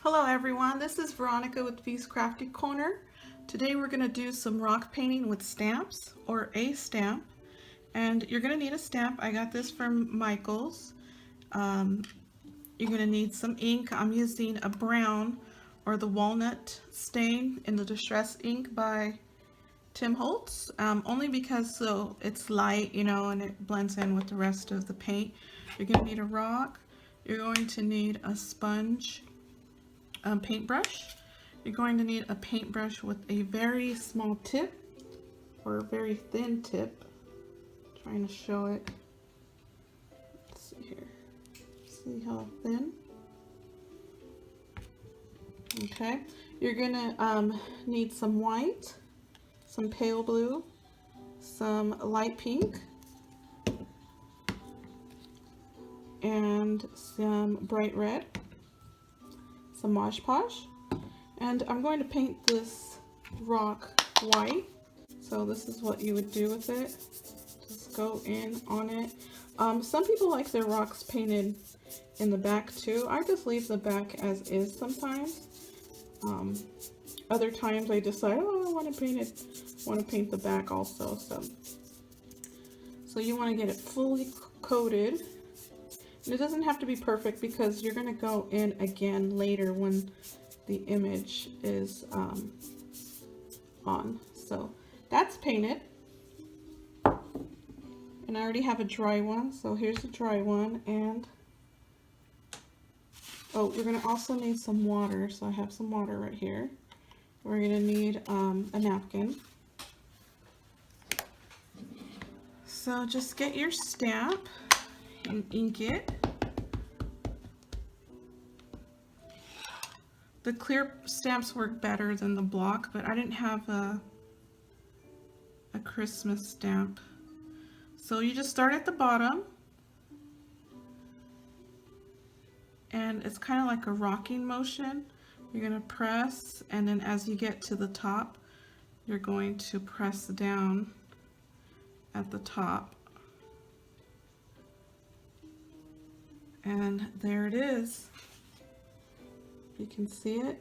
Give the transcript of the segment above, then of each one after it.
Hello everyone, this is Veronica with V's Crafty Corner. Today we're going to do some rock painting with stamps, or a stamp. And you're going to need a stamp. I got this from Michaels. You're going to need some ink. I'm using a brown or the walnut stain in the Distress ink by Tim Holtz. Only because it's light, and it blends in with the rest of the paint. You're going to need a rock. You're going to need a sponge paintbrush. You're going to need a paintbrush with a very small tip or a very thin tip. I'm trying to show it. Let's see here. See how thin? Okay. You're gonna need some white, some pale blue, some light pink, and some bright red. Some Mod Podge, and I'm going to paint this rock white. So this is what you would do with it. Just go in on it. Some people like their rocks painted in the back too. I just leave the back as is sometimes. Other times I decide, oh, I want to paint the back also. So you want to get it fully coated. And it doesn't have to be perfect because you're going to go in again later when the image is on. So that's painted. And I already have a dry one. So here's a dry one. And oh, you're going to also need some water. So I have some water right here. We're going to need a napkin. So just get your stamp and ink it. The clear stamps work better than the block, but I didn't have a Christmas stamp. So you just start at the bottom, and it's kind of like a rocking motion. You're going to press, and then as you get to the top, you're going to press down at the top. And there it is. You can see it.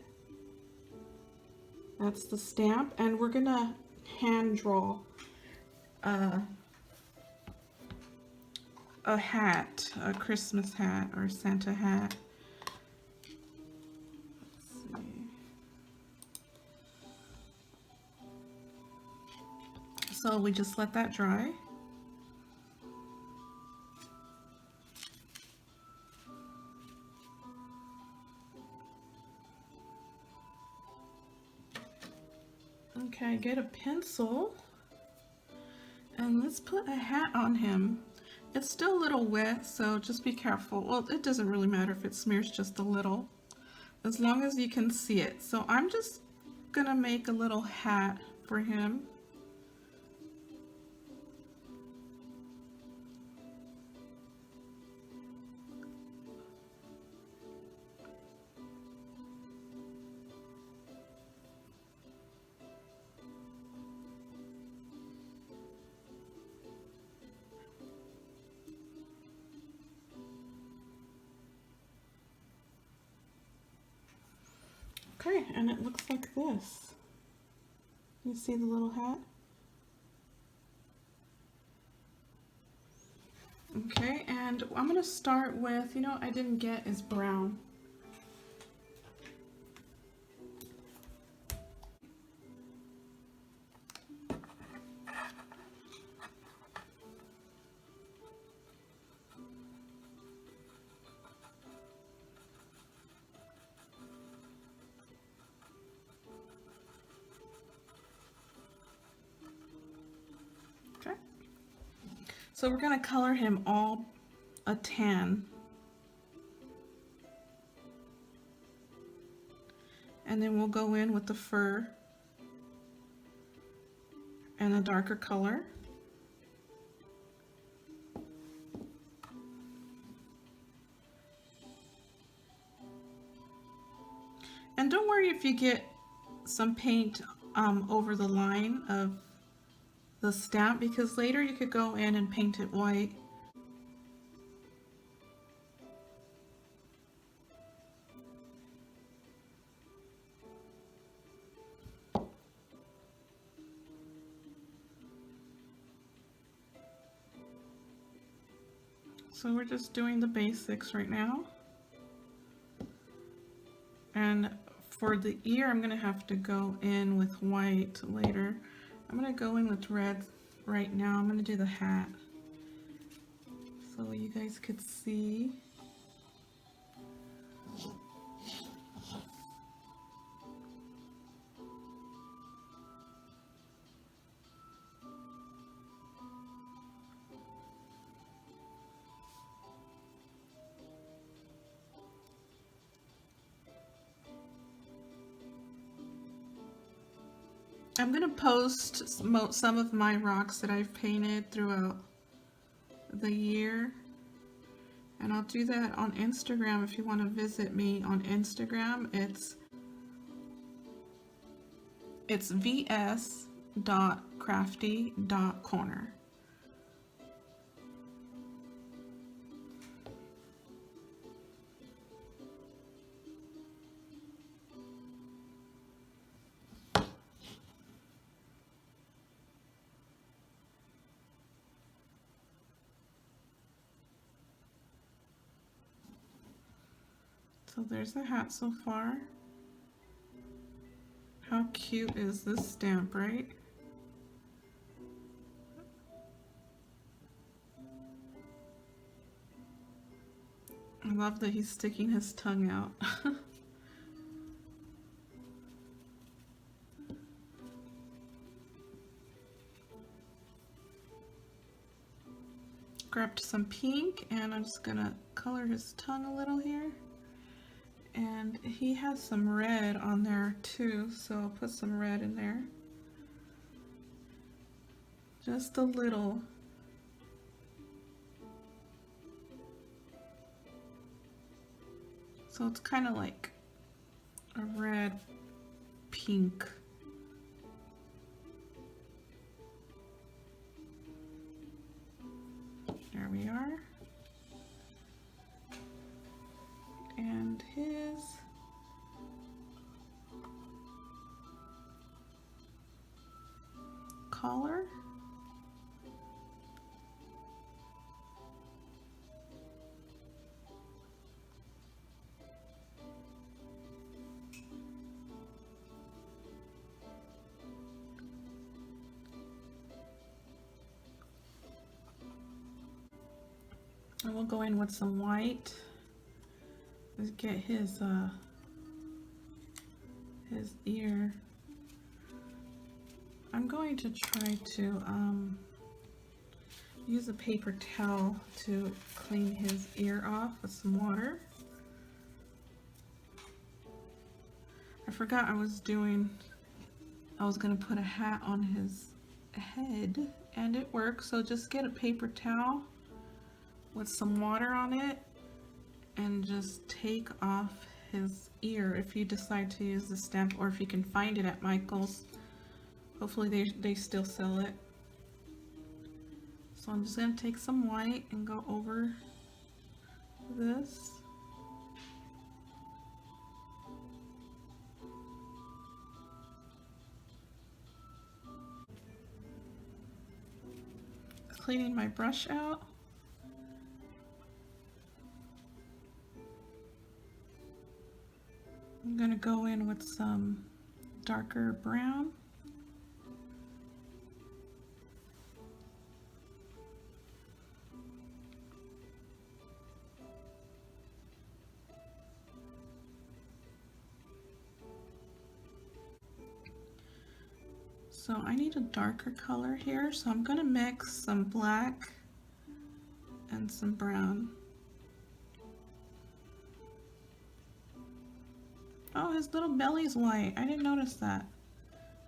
That's the stamp, and we're gonna hand draw a hat, a Christmas hat or Santa hat. Let's see. So we just let that dry. Okay, get a pencil and let's put a hat on him. It's still a little wet, so just be careful. Well, it doesn't really matter if it smears just a little, as long as you can see it. So I'm just gonna make a little hat for him. Okay, and it looks like this. You see the little hat? Okay, and I'm gonna start with, I didn't get is brown. So we're going to color him all a tan. And then we'll go in with the fur and a darker color. And don't worry if you get some paint over the line of the stamp, because later you could go in and paint it white. So we're just doing the basics right now. And for the ear, I'm gonna have to go in with white later. I'm gonna go in with red right now. I'm gonna do the hat so you guys could see. I'm gonna post some of my rocks that I've painted throughout the year, and I'll do that on Instagram. If you want to visit me on Instagram, it's vs.crafty.corner. So there's the hat so far. How cute is this stamp, right? I love that he's sticking his tongue out. Grabbed some pink and I'm just gonna color his tongue a little here. And he has some red on there too, so I'll put some red in there. Just a little. So it's kind of like a red pink. There we are. And his collar. And we'll go in with some white. Let's get his ear. I'm going to try to use a paper towel to clean his ear off with some water. I forgot I was gonna put a hat on his head, and it works. So just get a paper towel with some water on it and just take off his ear if you decide to use the stamp, or if you can find it at Michael's. Hopefully they still sell it. So I'm just going to take some white and go over this. Cleaning my brush out. I'm going to go in with some darker brown. So I need a darker color here, so I'm going to mix some black and some brown. Oh, his little belly's white. I didn't notice that.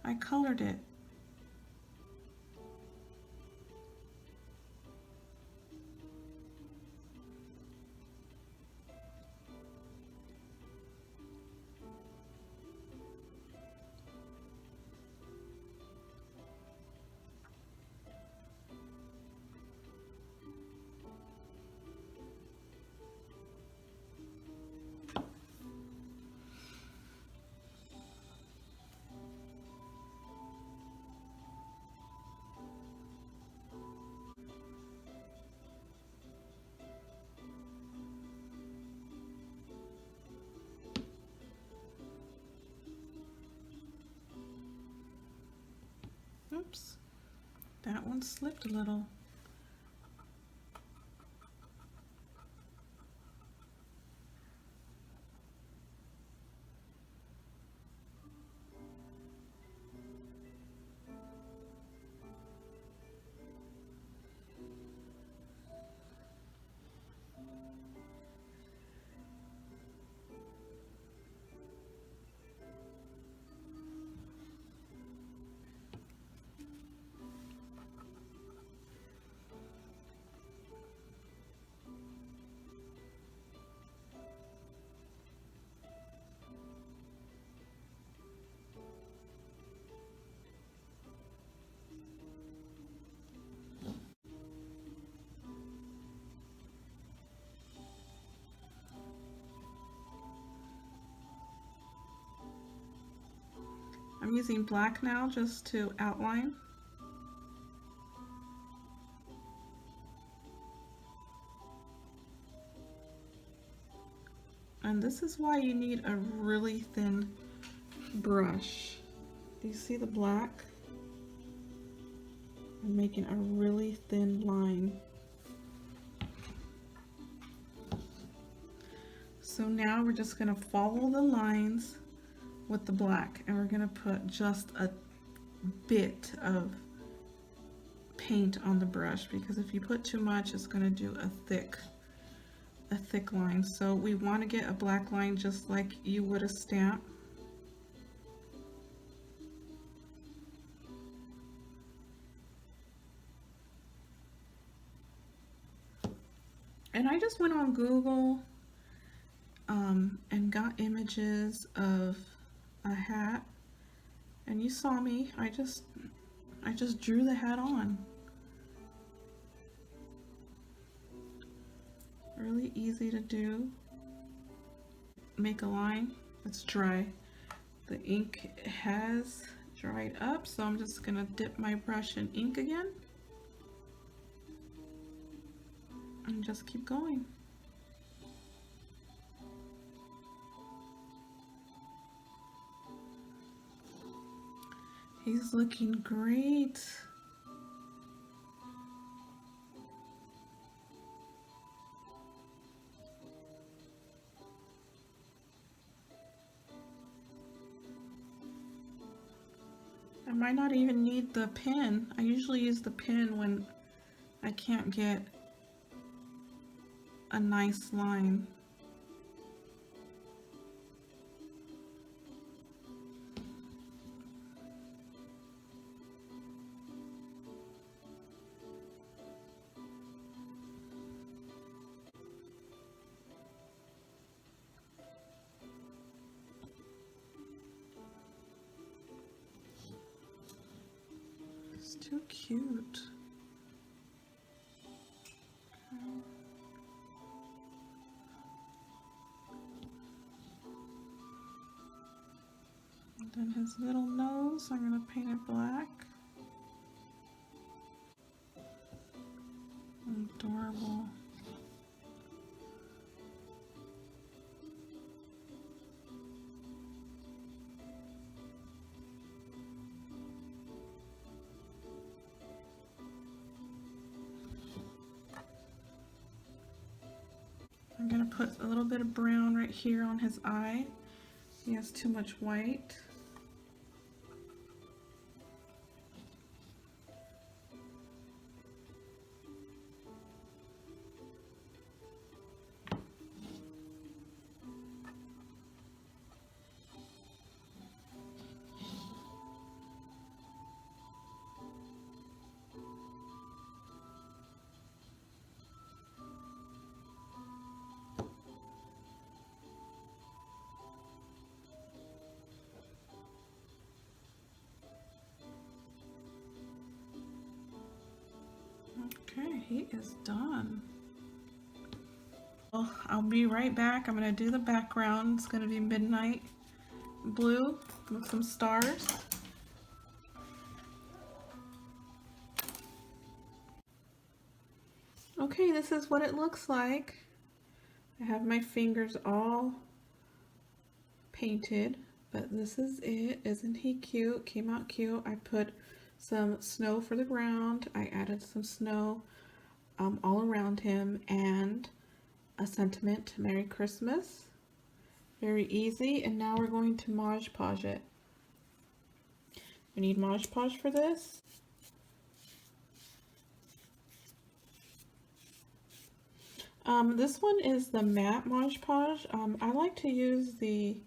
I colored it. That one slipped a little. I'm using black now just to outline. And this is why you need a really thin brush. Do you see the black? I'm making a really thin line. So now we're just going to follow the lines with the black, and we're going to put just a bit of paint on the brush, because if you put too much, it's going to do a thick line. So we want to get a black line just like you would a stamp. And I just went on Google and got images of a hat, and you saw me. I just drew the hat on. Really easy to do. Make a line. It's dry. The ink has dried up, so I'm just gonna dip my brush in ink again and just keep going. He's looking great. I might not even need the pen. I usually use the pen when I can't get a nice line. It's too cute. And then his little nose, I'm going to paint it black. Adorable. I'm going to put a little bit of brown right here on his eye. He has too much white. Okay, he is done. Well, I'll be right back. I'm going to do the background. It's going to be midnight blue with some stars. Okay, this is what it looks like. I have my fingers all painted, but this is it. Isn't he cute? Came out cute. I put some snow for the ground. I added some snow all around him, and a sentiment, Merry Christmas. Very easy. And now we're going to Mod Podge it. We need Mod Podge for this. This one is the matte Mod Podge. I like to use the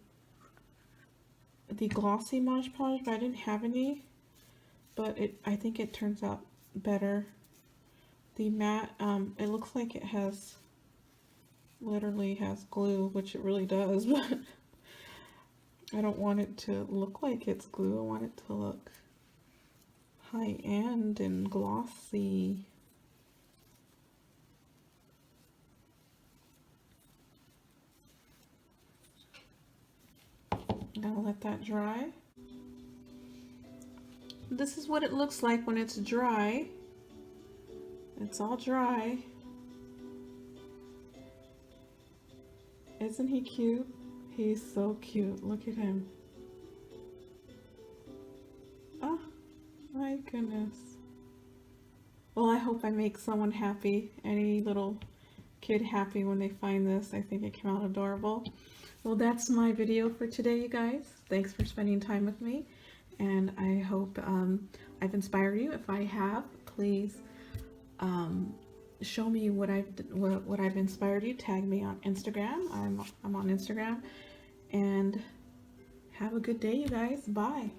glossy Mod Podge, but I didn't have any. But I think it turns out better. The matte, it looks like it literally has glue, which it really does, but I don't want it to look like it's glue. I want it to look high-end and glossy. I'm gonna let that dry. This is what it looks like when it's dry. It's all dry. Isn't he cute? He's so cute. Look at him. Oh my goodness. Well, I hope I make someone happy. Any little kid happy when they find this. I think it came out adorable. Well, that's my video for today, you guys. Thanks for spending time with me, and I hope I've inspired you. If I have, please show me what I've inspired you. Tag me on Instagram. I'm on Instagram, and have a good day, you guys. Bye.